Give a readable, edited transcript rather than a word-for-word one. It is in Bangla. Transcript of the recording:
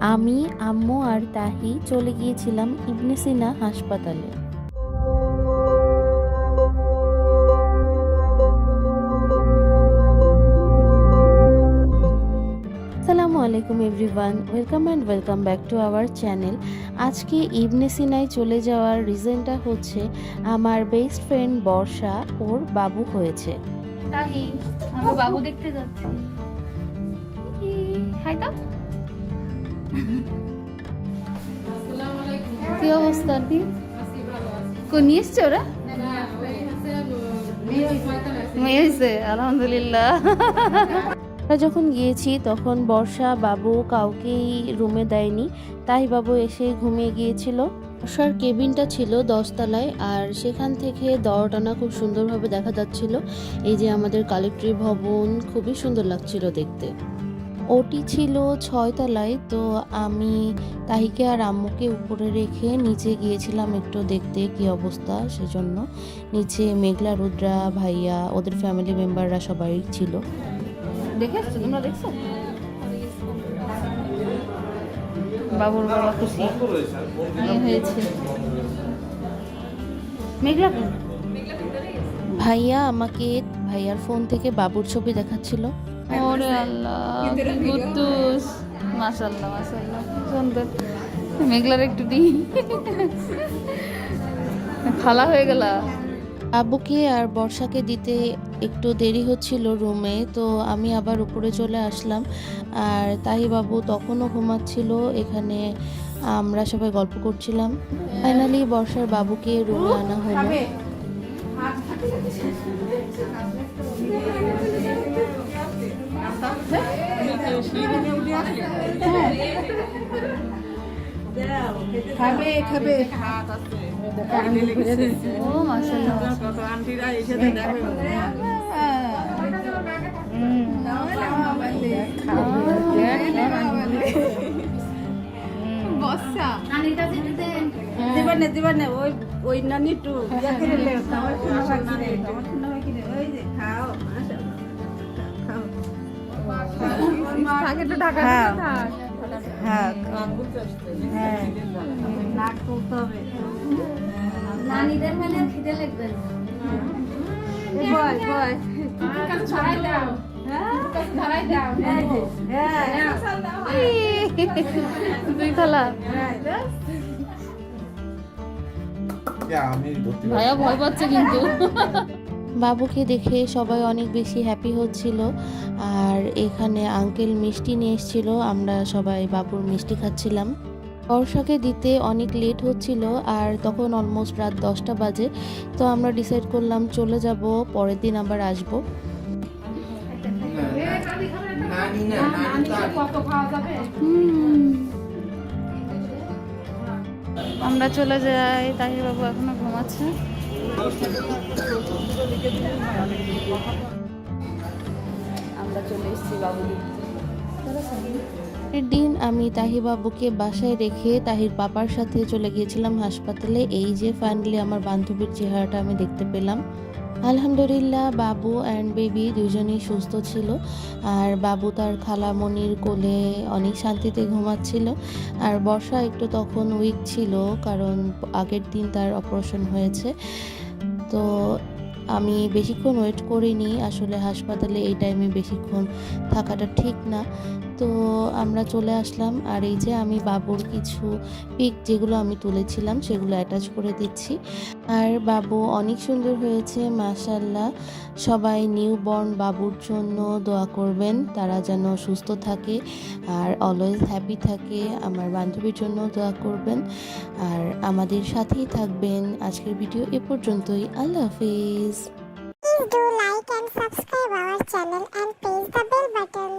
আমি, আম্মু আর তাহি চলে গিয়েছিলাম ইবনে সিনা হাসপাতালে। আসসালামু আলাইকুম everyone, welcome back to our channel. আজকে ইবনে সিনায় চলে যাওয়ার রিজনটা হচ্ছে আমার বেস্ট ফ্রেন্ড বর্ষা, ওর বাবু হয়েছে। তাহি, আমরা বাবু দেখতে যাচ্ছি। হাই দাও। কি অবস্থা দি? কোন নিয়ে এসছে ওরা? মেয়ে হয়েছে, আলহামদুলিল্লাহ। আমরা যখন গিয়েছি তখন বর্ষা বাবু কাউকেই রুমে দেয়নি, তাই বাবু এসে ঘুমিয়ে গিয়েছিল। বর্ষার কেবিনটা ছিল 10 তলায়, আর সেখান থেকে দরটানা খুব সুন্দরভাবে দেখা যাচ্ছিল। এই যে আমাদের কালেক্টরি ভবন, খুবই সুন্দর লাগছিল দেখতে। ওটি ছিল 6 তলায়, তো আমি তাহিকে আর আম্মুকে উপরে রেখে নিচে গিয়েছিলাম একটু দেখতে কি অবস্থা। সেজন্য নিচে মেঘলা, রুদ্রা, ভাইয়া, ওদের ফ্যামিলি মেম্বাররা সবাই ছিল। দেখেছো, তোমরা দেখছো? বাবুর বাবা খুশি হয়েছে। মেঘলা ভাইয়া আমাকে ভাইয়ার ফোন থেকে বাবুর ছবি দেখাচ্ছিল। ওরে আল্লাহ, কুদ্দুস, মাশাআল্লাহ মাশাআল্লাহ, সুন্দর। মেঘলার একটু দি খালা হয়ে গেল। আব্বুকে আর বর্ষাকে দিতে একটু দেরি হচ্ছিল রুমে, তো আমি আবার উপরে চলে আসলাম। আর তাহি বাবু তখনও ঘুমাচ্ছিল, এখানে আমরা সবাই গল্প করছিলাম। ফাইনালি বর্ষার বাবুকে রুমে আনা হলো। খাবে খাবে ও মাশাআল্লাহ, দিবার না ওই ওই নানি টু খাও নানিদের মানে খিদে লাগবে। দুই খালা ভাইয়া ভয় পাচ্ছে কিন্তু। বাবুকে দেখে সবাই অনেক বেশি হ্যাপি হচ্ছিল। আর এখানে আঙ্কেল মিষ্টি নিয়ে এসেছিল, আমরা সবাই বাবুর মিষ্টি খাচ্ছিলাম। বর্ষাকে দিতে অনেক লেট হচ্ছিল, আর তখন অলমোস্ট রাত 10টা বাজে। তো আমরা ডিসাইড করলাম চলে যাব, পরের দিন আবার আসবো। আমরা চলে যাই, তাহির বাবু এখনো ঘুমাচ্ছে। আমরা চলে এসেছি বাবু পরের দিন আমি তাহি বাবুকে বাসায় রেখে তাহির পাপার সাথে চলে গিয়েছিলাম হাসপাতালে। এই যে ফাইনালি আমার বান্ধবীর চেহারাটা আমি দেখতে পেলাম। আলহামদুলিল্লাহ, বাবু অ্যান্ড বেবি দুজনেই সুস্থ ছিল। আর বাবু তার খালামণির কোলে অনেক শান্তিতে ঘুমাচ্ছিল। আর বর্ষা একটু তখন উইক ছিল, কারণ আগের দিন তার অপারেশন হয়েছে। তো আমি বেশিক্ষণ ওয়েট করিনি, আসলে হাসপাতালে এই টাইমে বেশিক্ষণ থাকাটা ঠিক না। তো আমরা চলে আসলাম। আর এই যে আমি বাবুর কিছু পিক যেগুলো আমি তুলেছিলাম সেগুলো অ্যাটাচ করে দিচ্ছি। আর বাবু অনেক সুন্দর হয়েছে মাশাআল্লাহ। সবাই নিউবর্ন বাবুর জন্য দোয়া করবেন, তারা যেন সুস্থ থাকে আর অলওয়েজ হ্যাপি থাকে। আমার বান্ধবীর জন্য দোয়া করবেন আর আমাদের সাথেই থাকবেন। আজকের ভিডিও এ পর্যন্তই। আল্লাহ হাফিজ। Please do like and subscribe our channel and press the bell button.